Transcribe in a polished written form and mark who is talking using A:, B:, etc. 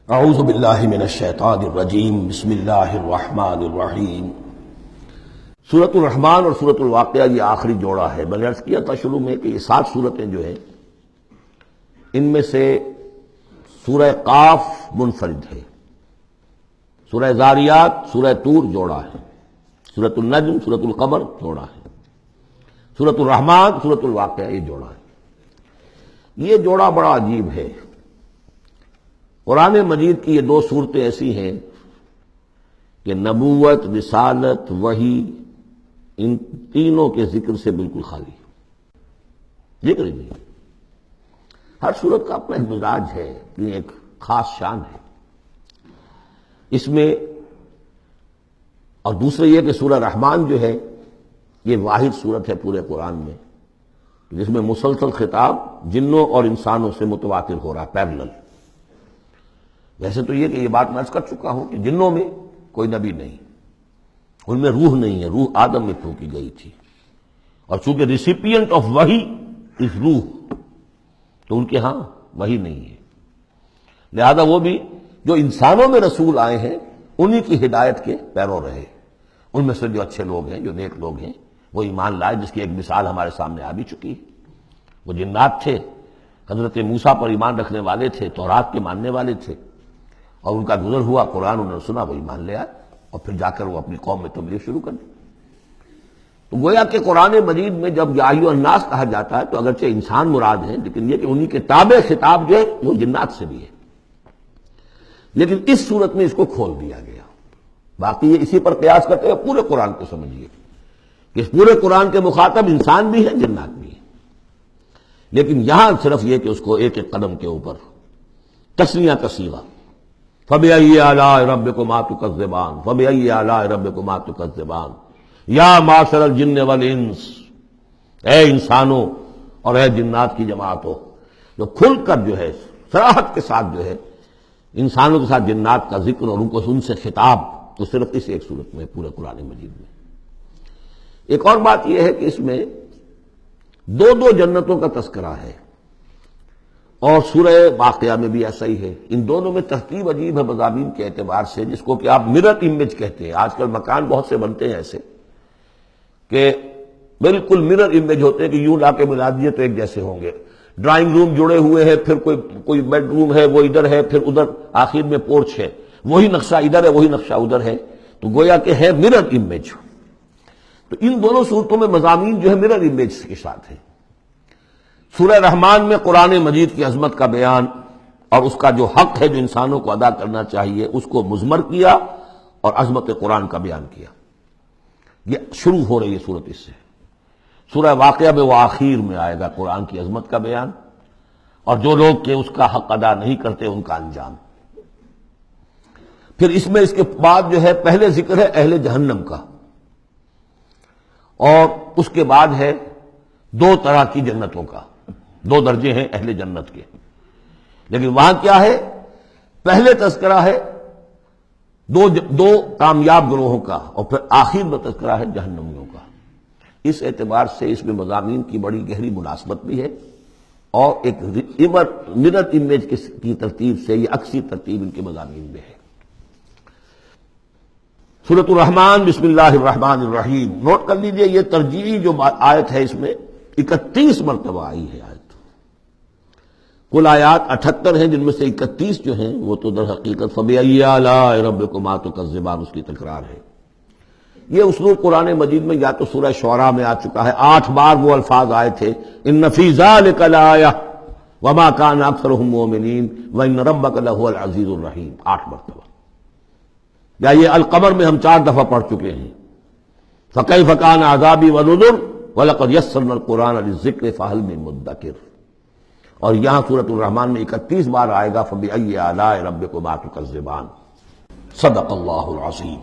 A: اعوذ باللہ من الشیطان الرجیم بسم اللہ الرحمن الرحیم۔ سورۃ الرحمن اور سورۃ الواقعہ یہ آخری جوڑا ہے۔ میں نے عرض کیا تھا شروع میں کہ یہ 7 صورتیں جو ہیں ان میں سے سورہ قاف منفرد ہے، سورہ ذاریات، سورہ طور جوڑا ہے، سورۃ النجم، سورۃ القمر جوڑا ہے، سورۃ الرحمن، سورۃ الواقعہ یہ جوڑا ہے۔ یہ جوڑا بڑا عجیب ہے۔ قرآن مجید کی یہ 2 صورتیں ایسی ہیں کہ نبوت، رسالت، وحی ان تینوں کے ذکر سے بالکل خالی ہے، ذکر ہی نہیں۔ ہر صورت کا اپنا ایک مزاج ہے، اپنی ایک خاص شان ہے اس میں۔ اور دوسرے یہ کہ سورہ رحمان جو ہے یہ واحد صورت ہے پورے قرآن میں جس میں مسلسل خطاب جنوں اور انسانوں سے متواتر ہو رہا ہے، پیرلل۔ ویسے تو یہ کہ یہ بات میں عرض کر چکا ہوں کہ جنوں میں کوئی نبی نہیں، ان میں روح نہیں ہے، روح آدم میں پھونکی گئی تھی، اور چونکہ ریسیپینٹ آف وحی از روح تو ان کے ہاں وحی نہیں ہے، لہذا وہ بھی جو انسانوں میں رسول آئے ہیں انہی کی ہدایت کے پیرو رہے۔ ان میں سے جو اچھے لوگ ہیں، جو نیک لوگ ہیں، وہ ایمان لائے، جس کی ایک مثال ہمارے سامنے آ بھی چکی ہے۔ وہ جنات تھے، حضرت موسیٰ پر ایمان رکھنے والے تھے، تورات کے ماننے والے تھے، اور ان کا گزر ہوا، قرآن انہوں نے سنا، وہ ایمان لے آئے، اور پھر جا کر وہ اپنی قوم میں تبلیغ شروع کر دی۔ تو گویا کہ قرآن مجید میں جب یا ایھا الناس کہا جاتا ہے تو اگرچہ انسان مراد ہیں، لیکن یہ کہ انہی کے تابع خطاب جو ہے وہ جنات سے بھی ہے، لیکن اس صورت میں اس کو کھول دیا گیا۔ باقی یہ اسی پر قیاس کرتے ہوئے پورے قرآن کو سمجھیے کہ اس پورے قرآن کے مخاطب انسان بھی ہیں، جنات بھی ہیں، لیکن یہاں صرف یہ کہ اس کو ایک ایک قدم کے اوپر تسنیہ کا صیغہ، فَبِأَيِّ آلَاءِ رَبِّكُمَا تُكَذِّبَانِ فَبِأَيِّ آلَاءِ رَبِّكُمَا تُكَذِّبَانِ یا معشر الجن والانس، اے انسانوں اور اے جنات کی جماعتوں، جو کھل کر جو ہے صراحت کے ساتھ جو ہے انسانوں کے ساتھ جنات کا ذکر اور ان سے خطاب، تو صرف اس ایک صورت میں پورے قرآن مجید میں۔ ایک اور بات یہ ہے کہ اس میں 2 جنتوں کا تذکرہ ہے، اور سورہ واقعہ میں بھی ایسا ہی ہے۔ ان دونوں میں ترتیب عجیب ہے مضامین کے اعتبار سے، جس کو کہ آپ مرر امیج کہتے ہیں۔ آج کل مکان بہت سے بنتے ہیں ایسے کہ بالکل مرر امیج ہوتے ہیں کہ یوں لا کے ملا دیے تو ایک جیسے ہوں گے۔ ڈرائنگ روم جڑے ہوئے ہیں، پھر کوئی بیڈ روم ہے وہ ادھر ہے، پھر ادھر آخر میں پورچ ہے، وہی نقشہ ادھر ہے، وہی نقشہ ادھر ہے، تو گویا کہ ہے مرر امیج۔ تو ان دونوں صورتوں میں مضامین جو ہے مرر امیج کے ساتھ ہے۔ سورہ رحمان میں قرآن مجید کی عظمت کا بیان اور اس کا جو حق ہے جو انسانوں کو ادا کرنا چاہیے اس کو مضمر کیا، اور عظمت قرآن کا بیان کیا۔ یہ شروع ہو رہی ہے صورت اس سے۔ سورہ واقعہ میں وہ آخر میں آئے گا قرآن کی عظمت کا بیان، اور جو لوگ کہ اس کا حق ادا نہیں کرتے ان کا انجام۔ پھر اس میں اس کے بعد جو ہے پہلے ذکر ہے اہل جہنم کا، اور اس کے بعد ہے 2 طرح کی جنتوں کا، 2 درجے ہیں اہل جنت کے، لیکن وہاں کیا ہے؟ پہلے تذکرہ ہے دو کامیاب گروہوں کا، اور پھر آخر میں تذکرہ ہے جہنمیوں کا۔ اس اعتبار سے اس میں مضامین کی بڑی گہری مناسبت بھی ہے، اور ایک مرر امیج کی ترتیب سے یہ عکسی ترتیب ان کے مضامین میں ہے۔ سورۃ الرحمن بسم اللہ الرحمن الرحیم، نوٹ کر لیجئے یہ ترجیحی جو آیت ہے اس میں 31 مرتبہ آئی ہے آیت۔ کل آیات 78 ہیں، جن میں سے 31 جو ہیں وہ تو در حقیقت فَبِأَيِّ آلَاءِ رَبِّكُمَا تُكَذِّبَانِ اس کی تکرار ہے۔ یہ اسلوب قرآن مجید میں یا تو سورہ شعراء میں آ چکا ہے، 8 بار وہ الفاظ آئے تھے، إِنَّ فِي ذَلِكَ لَآيَةً وَمَا كَانَ أَكْثَرُهُم مُؤْمِنِينَ وَإِنَّ رَبَّكَ لَهُوَ الْعَزِيزُ الرَّحِيمُ 8 مرتبہ۔ یا یہ القمر میں ہم 4 دفعہ پڑھ چکے ہیں، فَكَيْفَ كَانَ عَذَابِي وَنُذُرِ وَلَقَدْ يَسَّرْنَا الْقُرْآنَ لِلذِّكْرِ فَهَلْ مِن مُدَّكِرٍ۔ اور یہاں سورۃ الرحمن میں 31 بار آئے گا فَبِأَيِّ آلَاءِ رَبِّكُمَا تُكَذِّبَانِ۔ صدق اللہ العظیم۔